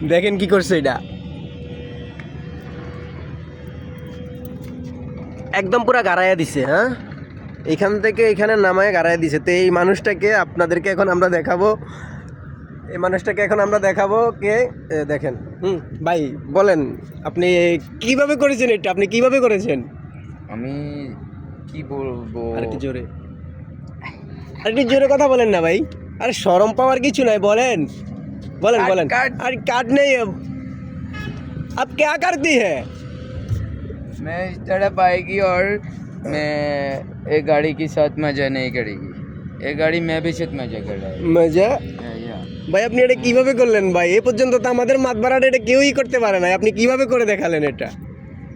দেখেন কি করছে এটা, একদম পুরা গাড়াইয়া দিছে। হ্যাঁ, এখান থেকে এখানে নামায় গাড়াইয়া দিছে। তো এই মানুষটাকে আপনাদেরকে এখন আমরা দেখাবো, এই মানুষটাকে এখন আমরা দেখাবো কে, দেখেন। ভাই বলেন আপনি কিভাবে করেছেন এটা, আপনি কিভাবে করেছেন? আমি কি বলবো, আরেকটু জোরে, আরেকটু জোরে কথা বলেন না ভাই। আরে শরম পাওয়ার কিছু নাই, বলেন বলেন বলেন। अरे काट नहीं अब क्या करती है? मैं इस तरफ आएगी और मैं एक गाड़ी के साथ मजा नहीं करेगी, एक गाड़ी मैं भी साथ मजा कर रहा है। মজা या ভাই, আপনি এটা কিভাবে করলেন ভাই? এই পর্যন্ত তো আমাদের মাতবাড়াটা এটা কেউই করতে পারে না, আপনি কিভাবে করে দেখালেন এটা?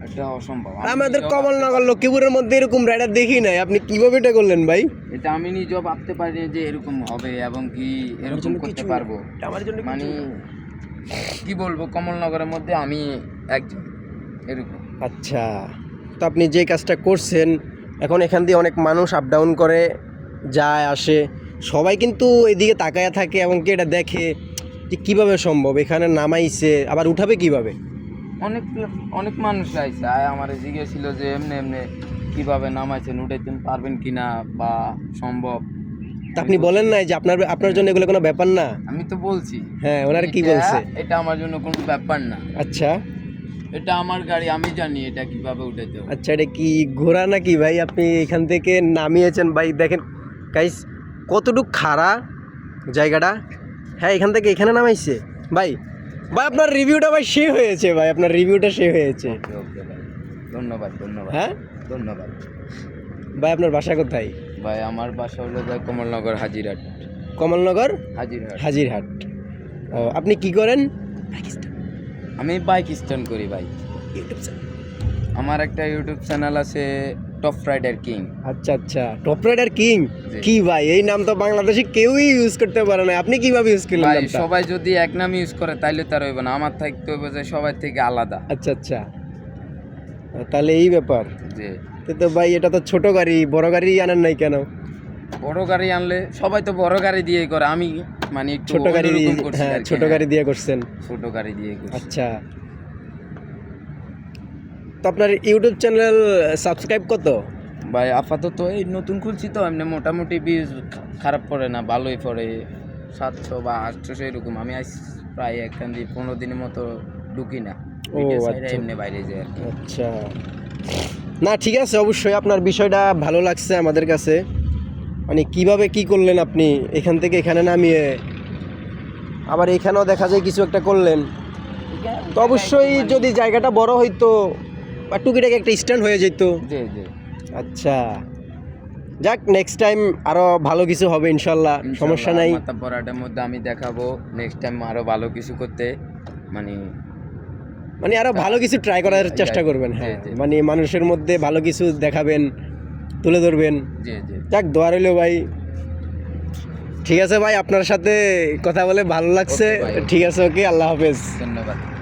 এটা অসম্ভব। আমাদের কমলনগর লক্ষ্মীপুরের মধ্যে এরকম রাইডার দেখি নাই, আপনি কিভাবে এটা করলেন ভাই? এটা আমি নিজেও ভাবতে পারি যে এরকম হবে এবং কি এরকম করতে পারবো। আমার জন্য মানে কি বলবো, কমলনগরের মধ্যে আমি একজন এরকম। আচ্ছা, তো আপনি যে কাজটা করছেন, এখন এখান দিয়ে অনেক মানুষ আপ ডাউন করে যায় আসে, সবাই কিন্তু এদিকে তাকায়া থাকে এবং কি এটা দেখে যে কীভাবে সম্ভব এখানে নামাইছে, আবার উঠাবে কিভাবে। অনেক অনেক মানুষ আইসে আমার জিজ্ঞেসছিল যে এমনি এমনি কীভাবে নামাইছেন, উঠাইতে পারবেন কি না বা সম্ভব। তা আপনি বলেন নাই যে আপনার আপনার জন্য এগুলো কোনো ব্যাপার না? আমি তো বলছি। হ্যাঁ, ওনারা কি বলছে? এটা আমার জন্য কোনো ব্যাপার না, আচ্ছা এটা আমার গাড়ি, আমি জানি এটা কিভাবে উঠাইতে হবে। আচ্ছা, এটা কি ঘোড়া নাকি ভাই? আপনি এখান থেকে নামিয়েছেন ভাই, দেখেন গাইস কতটুক খাড়া জায়গাটা। হ্যাঁ, এখান থেকে এখানে নামাইছে ভাই। ভাই আপনার রিভিউটা ভাই সে হয়েছে, ভাই আপনার রিভিউটা সে হয়েছে। ওকে ওকে ভাই, ধন্যবাদ ধন্যবাদ। হ্যাঁ ধন্যবাদ ভাই, আপনার বাসা কোথায়? ভাই আমার বাসা হলো যে কমলনগর হাজিরহাট। কমলনগর হাজিরহাট। হাজিরহাট। ও, আপনি কি করেন? আমি বাইক স্ট্যান্ড করি ভাই। YouTube channel. আমার একটা ইউটিউব চ্যানেল আছে, টপ রাইডার কিং। আচ্ছা আচ্ছা, টপ রাইডার কিং। জি। কি ভাই, এই নাম তো বাংলাদেশে কেউই ইউজ করতে পারে না, আপনি কিভাবে ইউজ করলেন ভাই নামটা? সবাই যদি এক নাম ইউজ করে তাইলে তার হইব না, আমার থাকতে হইব যে সবার থেকে আলাদা। আচ্ছা আচ্ছা, তাহলে এই ব্যাপার। যে তো ভাই এটা তো ছোট গাড়ি, বড় গাড়ি আনেন নাই কেন? বড় গাড়ি আনলে সবাই তো বড় গাড়ি দিয়ে করে, আমি মানে একটু ছোট গাড়ি, অন্যরকম করছি হ্যাঁ আর কি। ছোট গাড়ি দিয়ে করছেন। ছোট গাড়ি দিয়ে করছি। আচ্ছা, তো আপনার ইউটিউব চ্যানেল সাবস্ক্রাইব কত? ভাই আপাতত এই নতুন খুলছি তো, এমনি মোটামুটি ভিউজ খারাপ পড়ে না, ভালোই পড়ে, 700 বা 800 এরকম। আমি আজ প্রায় একখান দিয়ে 15 দিনের মতো ঢুকি না ও, ভিডিও ছাইড়া, আচ্ছা। এমনি বাইরে যাই আর কি। আচ্ছা, না ঠিক আছে, অবশ্যই আপনার বিষয়টা ভালো লাগছে আমাদের কাছে। মানে কিভাবে কি করলেন আপনি, এখান থেকে এখানে নামিয়ে আবার এখানেও দেখা যায় কিছু একটা করলেন। তো অবশ্যই যদি জায়গাটা বড় হইতো বা টুকিটাকি একটা স্ট্যান্ড হয়ে যেত। জি জি, আচ্ছা, যাক নেক্সট টাইম আরো ভালো কিছু হবে ইনশাল্লাহ, সমস্যা নাই। মাথা পড়াটার মধ্যে আমি দেখাবো নেক্সট টাইম আরো ভালো কিছু করতে, মানে মানে আরো ভালো কিছু ট্রাই করার চেষ্টা করবেন। হ্যাঁ, জি, জি। মানে মানুষের মধ্যে ভালো কিছু দেখাবেন, তুলে ধরবেন। জি জি। যাক, দোয়া রইল ভাই। ঠিক আছে ভাই, আপনার সাথে কথা বলে ভালো লাগছে। Okay ভাই। ঠিক আছে, ওকে, আল্লাহ হাফেজ। ধন্যবাদ।